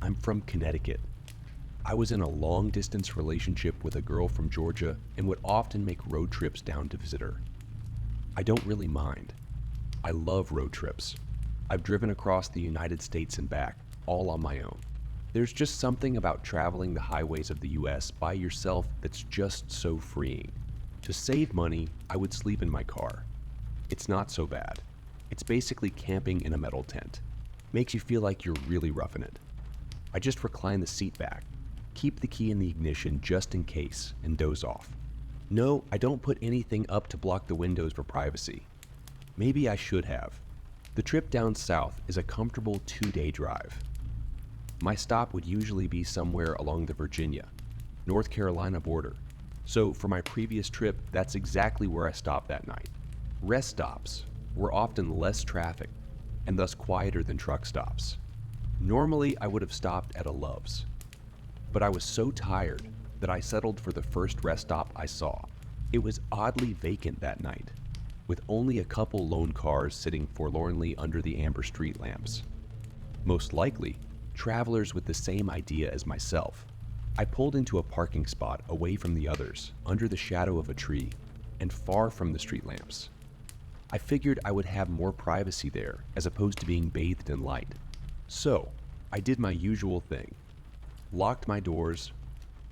I'm from Connecticut. I was in a long-distance relationship with a girl from Georgia and would often make road trips down to visit her. I don't really mind. I love road trips. I've driven across the United States and back, all on my own. There's just something about traveling the highways of the US by yourself that's just so freeing. To save money, I would sleep in my car. It's not so bad. It's basically camping in a metal tent. Makes you feel like you're really roughing it. I just recline the seat back, keep the key in the ignition just in case, and doze off. No, I don't put anything up to block the windows for privacy. Maybe I should have. The trip down south is a comfortable 2-day drive. My stop would usually be somewhere along the Virginia, North Carolina border. So for my previous trip, that's exactly where I stopped that night. Rest stops were often less traffic and thus quieter than truck stops. Normally, I would have stopped at a Love's, but I was so tired that I settled for the first rest stop I saw. It was oddly vacant that night, with only a couple lone cars sitting forlornly under the amber street lamps. Most likely, travelers with the same idea as myself. I pulled into a parking spot away from the others, under the shadow of a tree, and far from the street lamps. I figured I would have more privacy there as opposed to being bathed in light. So, I did my usual thing. Locked my doors,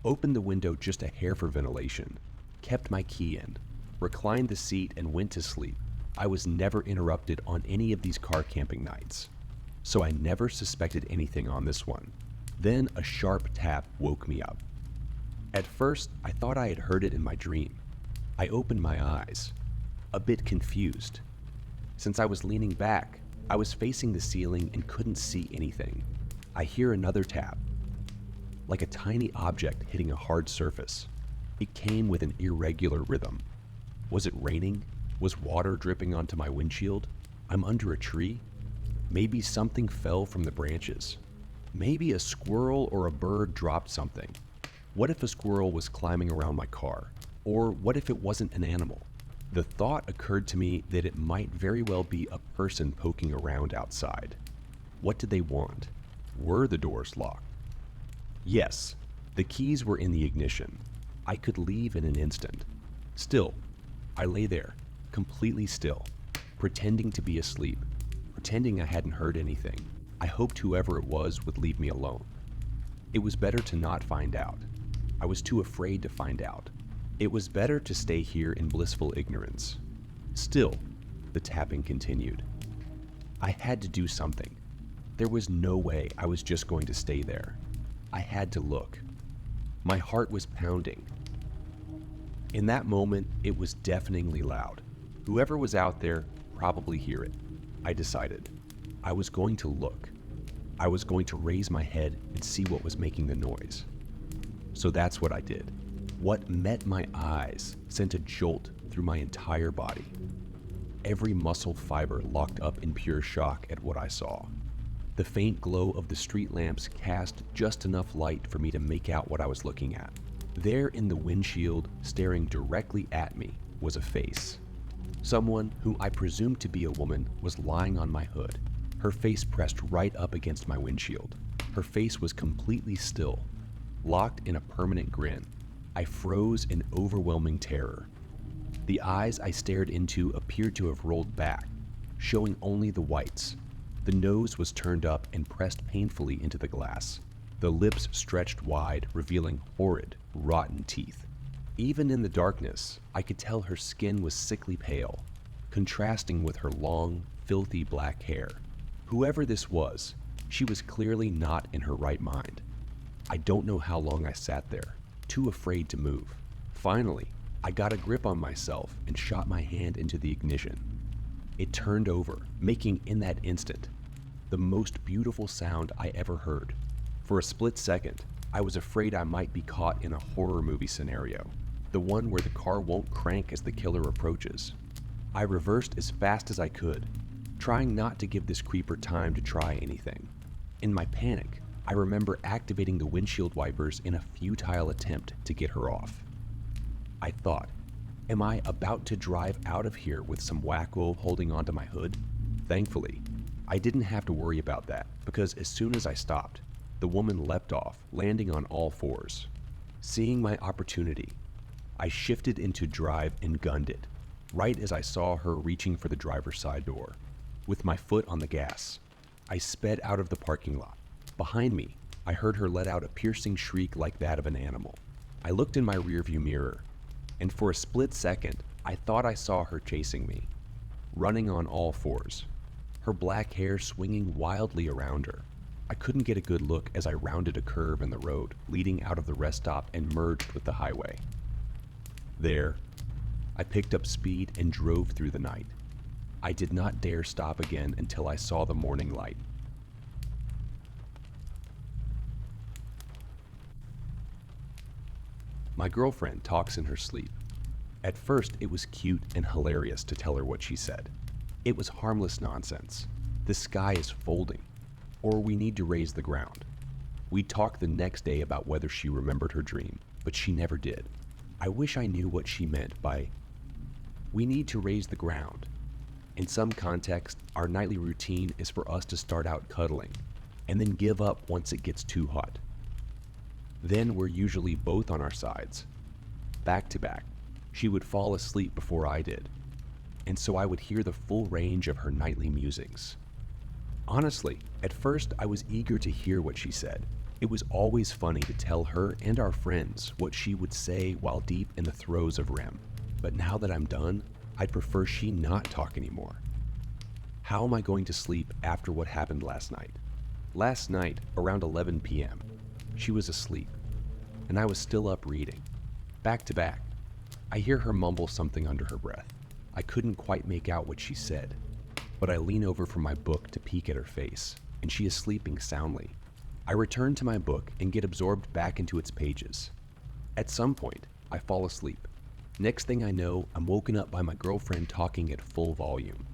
opened the window just a hair for ventilation, kept my key in, reclined the seat and went to sleep. I was never interrupted on any of these car camping nights, so I never suspected anything on this one. Then a sharp tap woke me up. At first, I thought I had heard it in my dream. I opened my eyes, a bit confused. Since I was leaning back, I was facing the ceiling and couldn't see anything. I hear another tap, like a tiny object hitting a hard surface. It came with an irregular rhythm. Was it raining? Was water dripping onto my windshield? I'm under a tree? Maybe something fell from the branches. Maybe a squirrel or a bird dropped something. What if a squirrel was climbing around my car? Or what if it wasn't an animal? The thought occurred to me that it might very well be a person poking around outside. What did they want? Were the doors locked? Yes, the keys were in the ignition. I could leave in an instant. Still, I lay there, completely still, pretending to be asleep, pretending I hadn't heard anything. I hoped whoever it was would leave me alone. It was better to not find out. I was too afraid to find out. It was better to stay here in blissful ignorance. Still, the tapping continued. I had to do something. There was no way I was just going to stay there. I had to look. My heart was pounding. In that moment, it was deafeningly loud. Whoever was out there probably hear it. I decided. I was going to look. I was going to raise my head and see what was making the noise. So that's what I did. What met my eyes sent a jolt through my entire body. Every muscle fiber locked up in pure shock at what I saw. The faint glow of the street lamps cast just enough light for me to make out what I was looking at. There in the windshield, staring directly at me, was a face. Someone who I presumed to be a woman was lying on my hood, her face pressed right up against my windshield. Her face was completely still, locked in a permanent grin. I froze in overwhelming terror. The eyes I stared into appeared to have rolled back, showing only the whites. The nose was turned up and pressed painfully into the glass. The lips stretched wide, revealing horrid, rotten teeth. Even in the darkness, I could tell her skin was sickly pale, contrasting with her long, filthy black hair. Whoever this was, she was clearly not in her right mind. I don't know how long I sat there, too afraid to move. Finally, I got a grip on myself and shot my hand into the ignition. It turned over, making in that instant the most beautiful sound I ever heard. For a split second, I was afraid I might be caught in a horror movie scenario, the one where the car won't crank as the killer approaches. I reversed as fast as I could, trying not to give this creeper time to try anything. In my panic, I remember activating the windshield wipers in a futile attempt to get her off. I thought, am I about to drive out of here with some wacko holding onto my hood? Thankfully, I didn't have to worry about that because as soon as I stopped, The woman leapt off, landing on all fours. Seeing my opportunity, I shifted into drive and gunned it, right as I saw her reaching for the driver's side door. With my foot on the gas, I sped out of the parking lot. Behind me, I heard her let out a piercing shriek like that of an animal. I looked in my rearview mirror, and for a split second, I thought I saw her chasing me, running on all fours, her black hair swinging wildly around her. I couldn't get a good look as I rounded a curve in the road leading out of the rest stop and merged with the highway. There, I picked up speed and drove through the night. I did not dare stop again until I saw the morning light. My girlfriend talks in her sleep. At first, it was cute and hilarious to tell her what she said. It was harmless nonsense. The sky is folding, or we need to raise the ground. We talked the next day about whether she remembered her dream, but she never did. I wish I knew what she meant by, we need to raise the ground. In some context, our nightly routine is for us to start out cuddling, and then give up once it gets too hot. Then we're usually both on our sides, back to back. She would fall asleep before I did, and so I would hear the full range of her nightly musings. Honestly, at first I was eager to hear what she said. It was always funny to tell her and our friends what she would say while deep in the throes of REM. But now that I'm done, I'd prefer she not talk anymore. How am I going to sleep after what happened last night? Last night, around 11 p.m., she was asleep, and I was still up reading. Back to back, I hear her mumble something under her breath. I couldn't quite make out what she said, but I lean over from my book to peek at her face, and she is sleeping soundly. I return to my book and get absorbed back into its pages. At some point, I fall asleep. Next thing I know, I'm woken up by my girlfriend talking at full volume.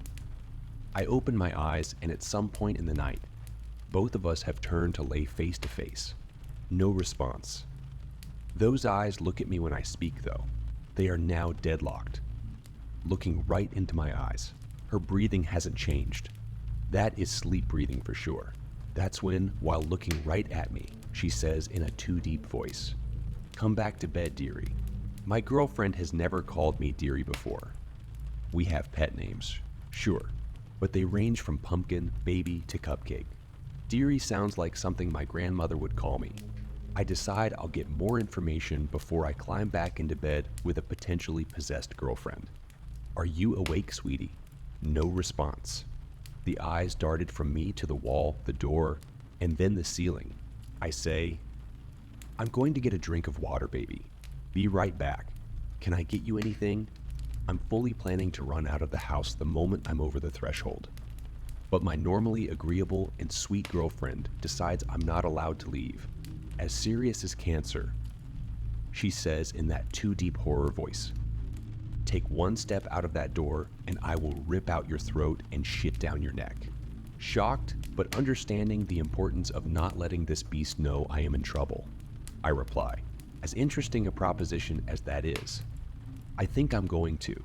I open my eyes, and at some point in the night, both of us have turned to lay face to face. No response. Those eyes look at me when I speak, though. They are now deadlocked, looking right into my eyes. Her breathing hasn't changed. That is sleep breathing for sure. That's when, while looking right at me, she says in a too deep voice, "Come back to bed, dearie." My girlfriend has never called me dearie before. We have pet names, sure, but they range from pumpkin, baby, to cupcake. Dearie sounds like something my grandmother would call me. I decide I'll get more information before I climb back into bed with a potentially possessed girlfriend. "Are you awake, sweetie?" No response. The eyes darted from me to the wall, the door, and then the ceiling. I say, "I'm going to get a drink of water, baby. Be right back. Can I get you anything?" I'm fully planning to run out of the house the moment I'm over the threshold. But my normally agreeable and sweet girlfriend decides I'm not allowed to leave. As serious as cancer, she says in that too deep horror voice, "Take one step out of that door and I will rip out your throat and shit down your neck." Shocked, but understanding the importance of not letting this beast know I am in trouble, I reply, as interesting a proposition as that is, "I think I'm going to."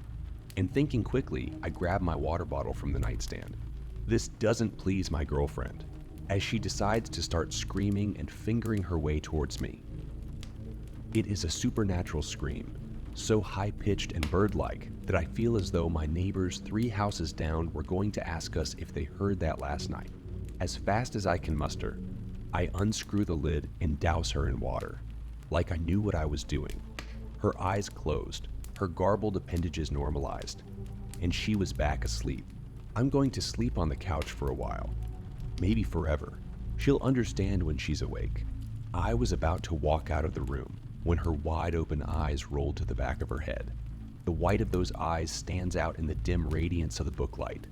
And thinking quickly, I grab my water bottle from the nightstand. This doesn't please my girlfriend, as she decides to start screaming and fingering her way towards me. It is a supernatural scream, so high-pitched and bird-like that I feel as though my neighbors 3 houses down were going to ask us if they heard that last night. As fast as I can muster, I unscrew the lid and douse her in water, like I knew what I was doing. Her eyes closed, her garbled appendages normalized, and she was back asleep. I'm going to sleep on the couch for a while, maybe forever. She'll understand when she's awake. I was about to walk out of the room when her wide-open eyes rolled to the back of her head. The white of those eyes stands out in the dim radiance of the booklight.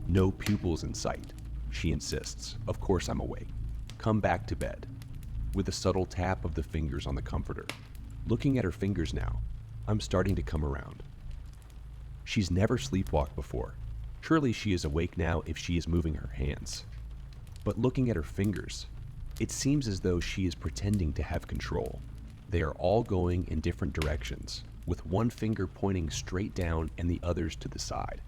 "No pupils in sight," she insists. Of course I'm awake. "Come back to bed," with a subtle tap of the fingers on the comforter. Looking at her fingers now, I'm starting to come around. She's never sleepwalked before. Surely she is awake now if she is moving her hands. But looking at her fingers, it seems as though she is pretending to have control. They are all going in different directions, with one finger pointing straight down and the others to the side.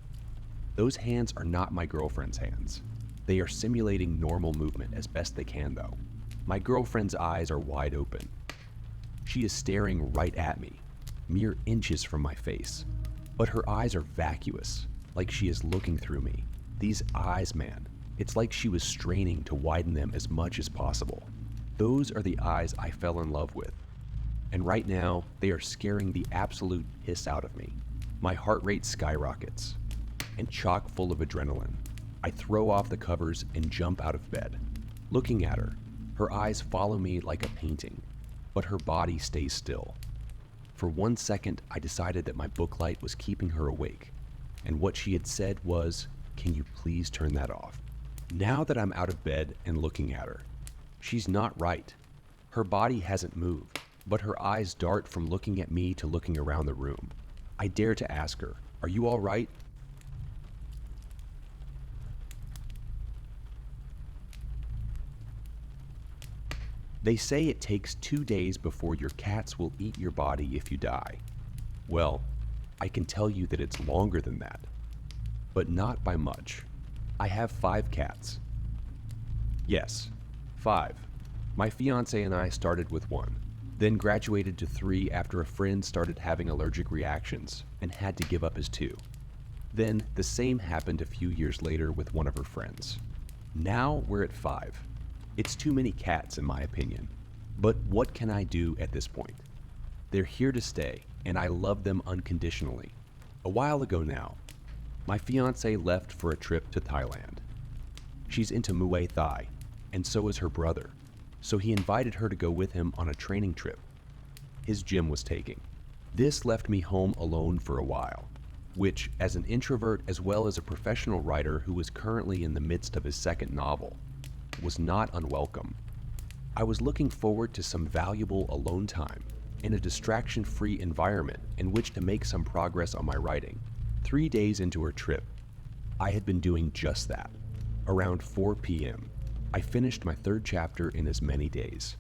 Those hands are not my girlfriend's hands. They are simulating normal movement as best they can, though. My girlfriend's eyes are wide open. She is staring right at me, mere inches from my face. But her eyes are vacuous, like she is looking through me. These eyes, man, it's like she was straining to widen them as much as possible. Those are the eyes I fell in love with. And right now, they are scaring the absolute piss out of me. My heart rate skyrockets. And chock full of adrenaline, I throw off the covers and jump out of bed. Looking at her, her eyes follow me like a painting, but her body stays still. For 1 second, I decided that my book light was keeping her awake, and what she had said was, "Can you please turn that off?" Now that I'm out of bed and looking at her, she's not right. Her body hasn't moved, but her eyes dart from looking at me to looking around the room. I dare to ask her, "Are you all right?" They say it takes 2 days before your cats will eat your body if you die. Well, I can tell you that it's longer than that, but not by much. I have 5 cats. Yes, 5. My fiance and I started with 1, then graduated to 3 after a friend started having allergic reactions and had to give up his 2. Then the same happened a few years later with one of her friends. Now we're at 5. It's too many cats in my opinion, but what can I do at this point? They're here to stay, and I love them unconditionally. A while ago now, my fiance left for a trip to Thailand. She's into Muay Thai, and so is her brother, so he invited her to go with him on a training trip his gym was taking. This left me home alone for a while, which, as an introvert as well as a professional writer who was currently in the midst of his second novel, was not unwelcome. I was looking forward to some valuable alone time in a distraction-free environment in which to make some progress on my writing. 3 days into her trip, I had been doing just that. Around 4 p.m., I finished my 3rd chapter in as many days.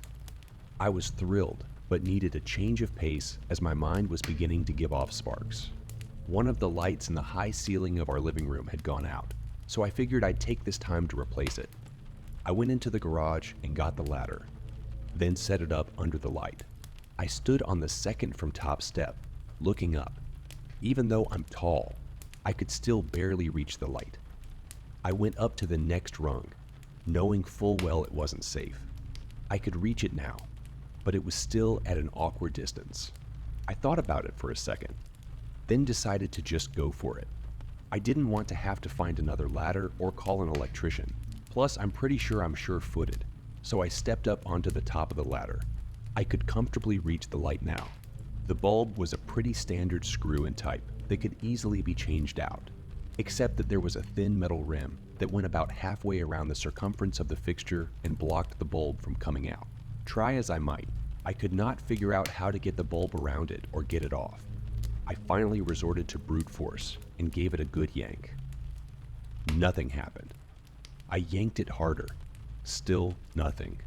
I was thrilled, but needed a change of pace as my mind was beginning to give off sparks. One of the lights in the high ceiling of our living room had gone out, so I figured I'd take this time to replace it. I went into the garage and got the ladder, then set it up under the light. I stood on the second from top step, looking up. Even though I'm tall, I could still barely reach the light. I went up to the next rung, knowing full well it wasn't safe. I could reach it now, but it was still at an awkward distance. I thought about it for a second, then decided to just go for it. I didn't want to have to find another ladder or call an electrician. Plus, I'm pretty sure I'm sure-footed, so I stepped up onto the top of the ladder. I could comfortably reach the light now. The bulb was a pretty standard screw-in type that could easily be changed out, except that there was a thin metal rim that went about halfway around the circumference of the fixture and blocked the bulb from coming out. Try as I might, I could not figure out how to get the bulb around it or get it off. I finally resorted to brute force and gave it a good yank. Nothing happened. I yanked it harder. Still nothing.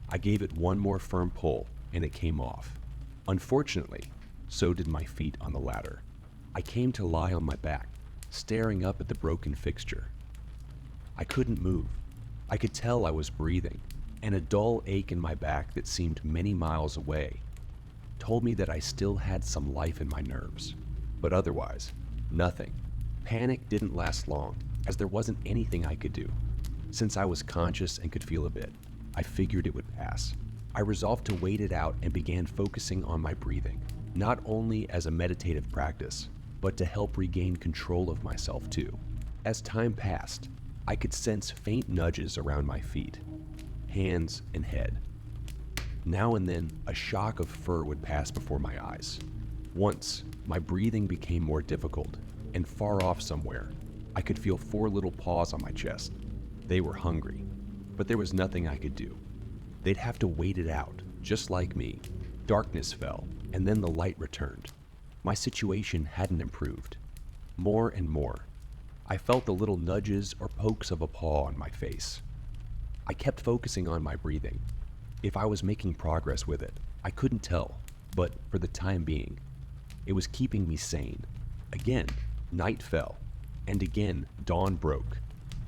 I gave it one more firm pull and it came off. Unfortunately, so did my feet on the ladder. I came to lie on my back, staring up at the broken fixture. I couldn't move. I could tell I was breathing, and a dull ache in my back that seemed many miles away told me that I still had some life in my nerves. But otherwise, nothing. Panic didn't last long, as there wasn't anything I could do. Since I was conscious and could feel a bit, I figured it would pass. I resolved to wait it out and began focusing on my breathing, not only as a meditative practice, but to help regain control of myself too. As time passed, I could sense faint nudges around my feet, hands, and head. Now and then, a shock of fur would pass before my eyes. Once, my breathing became more difficult, and far off somewhere, I could feel 4 little paws on my chest. They were hungry, but there was nothing I could do. They'd have to wait it out, just like me. Darkness fell, and then the light returned. My situation hadn't improved. More and more, I felt the little nudges or pokes of a paw on my face. I kept focusing on my breathing. If I was making progress with it, I couldn't tell, but for the time being, it was keeping me sane. Again, night fell, and again, dawn broke,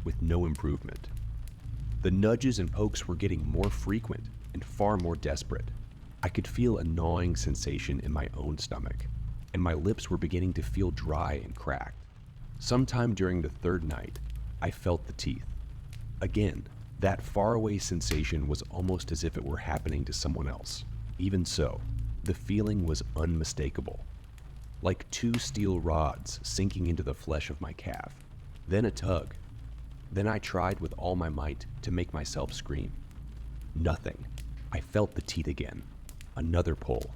with no improvement. The nudges and pokes were getting more frequent and far more desperate. I could feel a gnawing sensation in my own stomach, and my lips were beginning to feel dry and cracked. Sometime during the third night, I felt the teeth. Again, that faraway sensation was almost as if it were happening to someone else. Even so, the feeling was unmistakable, like two steel rods sinking into the flesh of my calf. Then a tug. Then I tried with all my might to make myself scream. Nothing. I felt the teeth again. Another pull.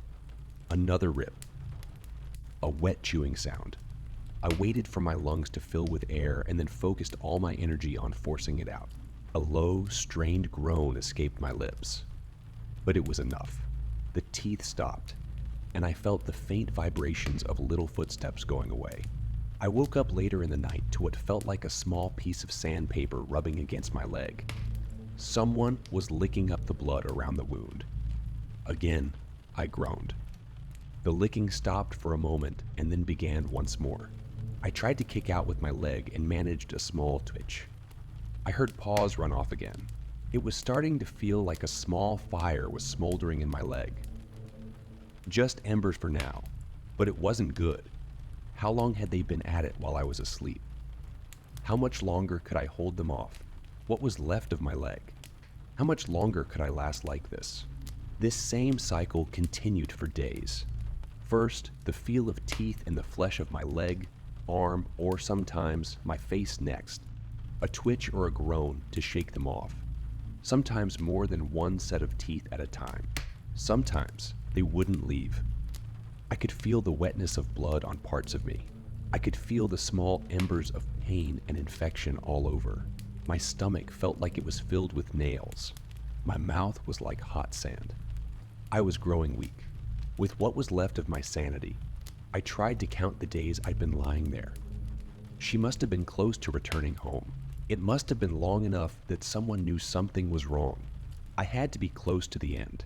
Another rip. A wet chewing sound. I waited for my lungs to fill with air and then focused all my energy on forcing it out. A low, strained groan escaped my lips. But it was enough. The teeth stopped, and I felt the faint vibrations of little footsteps going away. I woke up later in the night to what felt like a small piece of sandpaper rubbing against my leg. Someone was licking up the blood around the wound. Again, I groaned. The licking stopped for a moment and then began once more. I tried to kick out with my leg and managed a small twitch. I heard paws run off again. It was starting to feel like a small fire was smoldering in my leg. Just embers for now, but it wasn't good. How long had they been at it while I was asleep? How much longer could I hold them off? What was left of my leg? How much longer could I last like this? This same cycle continued for days. First, the feel of teeth in the flesh of my leg, arm, or sometimes my face next. A twitch or a groan to shake them off. Sometimes more than one set of teeth at a time. Sometimes they wouldn't leave. I could feel the wetness of blood on parts of me. I could feel the small embers of pain and infection all over. My stomach felt like it was filled with nails. My mouth was like hot sand. I was growing weak. With what was left of my sanity, I tried to count the days I'd been lying there. She must have been close to returning home. It must have been long enough that someone knew something was wrong. I had to be close to the end.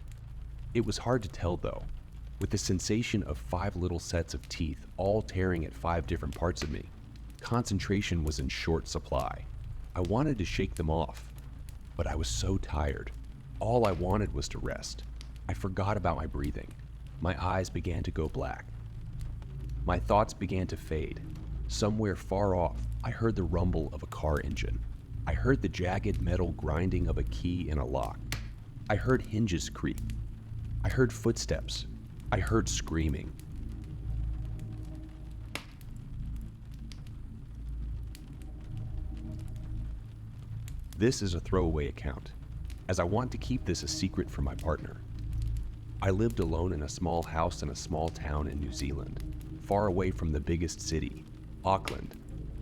It was hard to tell though, with the sensation of 5 little sets of teeth all tearing at 5 different parts of me. Concentration was in short supply. I wanted to shake them off, but I was so tired. All I wanted was to rest. I forgot about my breathing. My eyes began to go black. My thoughts began to fade. Somewhere far off, I heard the rumble of a car engine. I heard the jagged metal grinding of a key in a lock. I heard hinges creak. I heard footsteps. I heard screaming. This is a throwaway account, as I want to keep this a secret from my partner. I lived alone in a small house in a small town in New Zealand, far away from the biggest city, Auckland.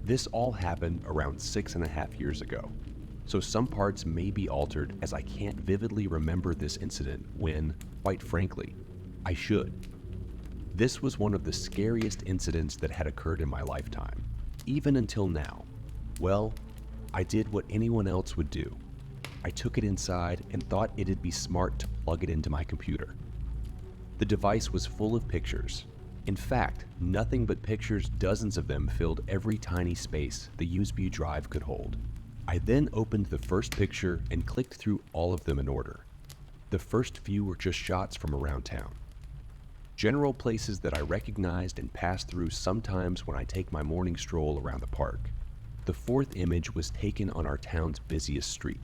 This all happened around 6.5 years ago, so some parts may be altered as I can't vividly remember this incident when, quite frankly, I should. This was one of the scariest incidents that had occurred in my lifetime, even until now. Well, I did what anyone else would do. I took it inside and thought it'd be smart to plug it into my computer. The device was full of pictures. In fact, nothing but pictures, dozens of them filled every tiny space the USB drive could hold. I then opened the first picture and clicked through all of them in order. The first few were just shots from around town. General places that I recognized and pass through sometimes when I take my morning stroll around the park. The fourth image was taken on our town's busiest street.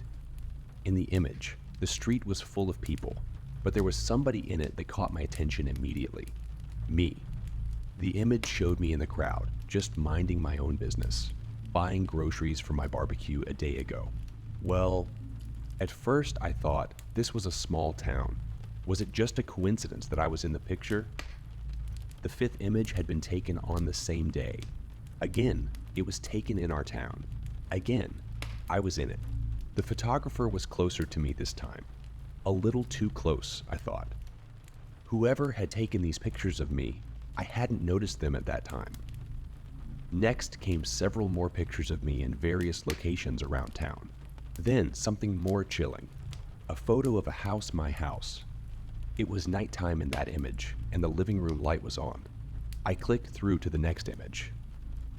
In the image, the street was full of people, but there was somebody in it that caught my attention immediately. Me. The image showed me in the crowd, just minding my own business, buying groceries for my barbecue a day ago. Well, at first I thought this was a small town. Was it just a coincidence that I was in the picture? The fifth image had been taken on the same day. Again, it was taken in our town. Again, I was in it. The photographer was closer to me this time. A little too close, I thought. Whoever had taken these pictures of me, I hadn't noticed them at that time. Next came several more pictures of me in various locations around town. Then something more chilling. A photo of a house, my house. It was nighttime in that image, and the living room light was on. I clicked through to the next image.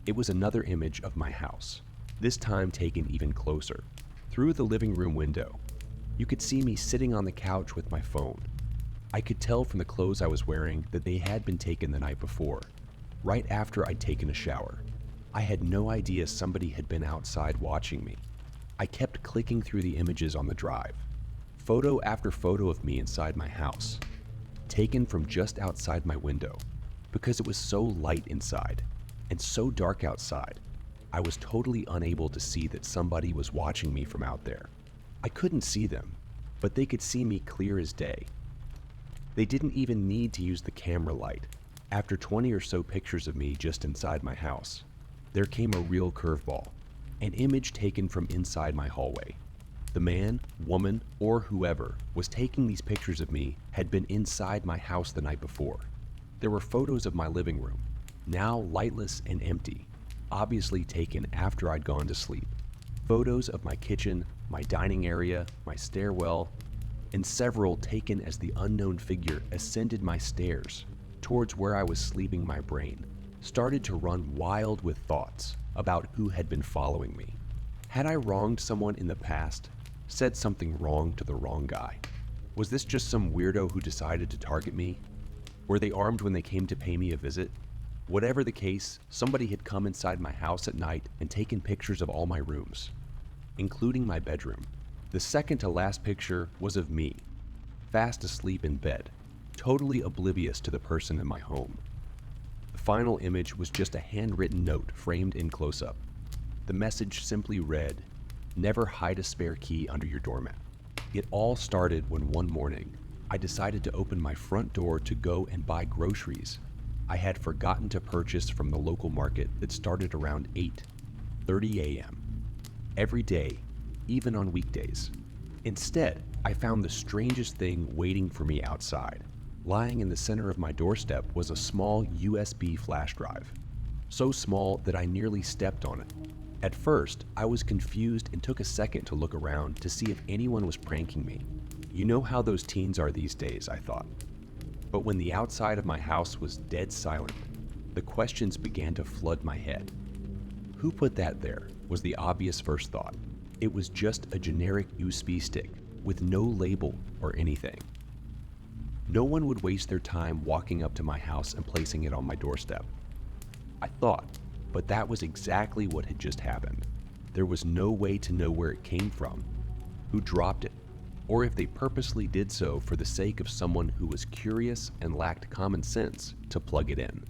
It was another image of my house, this time taken even closer. Through the living room window, you could see me sitting on the couch with my phone. I could tell from the clothes I was wearing that they had been taken the night before, right after I'd taken a shower. I had no idea somebody had been outside watching me. I kept clicking through the images on the drive. Photo after photo of me inside my house, taken from just outside my window. Because it was so light inside and so dark outside, I was totally unable to see that somebody was watching me from out there. I couldn't see them, but they could see me clear as day. They didn't even need to use the camera light. After 20 or so pictures of me just inside my house, there came a real curveball, an image taken from inside my hallway. The man, woman, or whoever was taking these pictures of me had been inside my house the night before. There were photos of my living room, now lightless and empty, obviously taken after I'd gone to sleep. Photos of my kitchen, my dining area, my stairwell, and several taken as the unknown figure ascended my stairs towards where I was sleeping. My brain started to run wild with thoughts about who had been following me. Had I wronged someone in the past? Said something wrong to the wrong guy? Was this just some weirdo who decided to target me? Were they armed when they came to pay me a visit? Whatever the case, somebody had come inside my house at night and taken pictures of all my rooms, including my bedroom. The second to last picture was of me, fast asleep in bed, totally oblivious to the person in my home. The final image was just a handwritten note framed in close-up. The message simply read, "Never hide a spare key under your doormat." It all started when one morning, I decided to open my front door to go and buy groceries I had forgotten to purchase from the local market that started around 8:30 a.m. every day, even on weekdays. Instead, I found the strangest thing waiting for me outside. Lying in the center of my doorstep was a small USB flash drive, so small that I nearly stepped on it. At first, I was confused and took a second to look around to see if anyone was pranking me. You know how those teens are these days, I thought. But when the outside of my house was dead silent, the questions began to flood my head. Who put that there was the obvious first thought. It was just a generic USB stick with no label or anything. No one would waste their time walking up to my house and placing it on my doorstep, I thought, but that was exactly what had just happened. There was no way to know where it came from, who dropped it, or if they purposely did so for the sake of someone who was curious and lacked common sense to plug it in.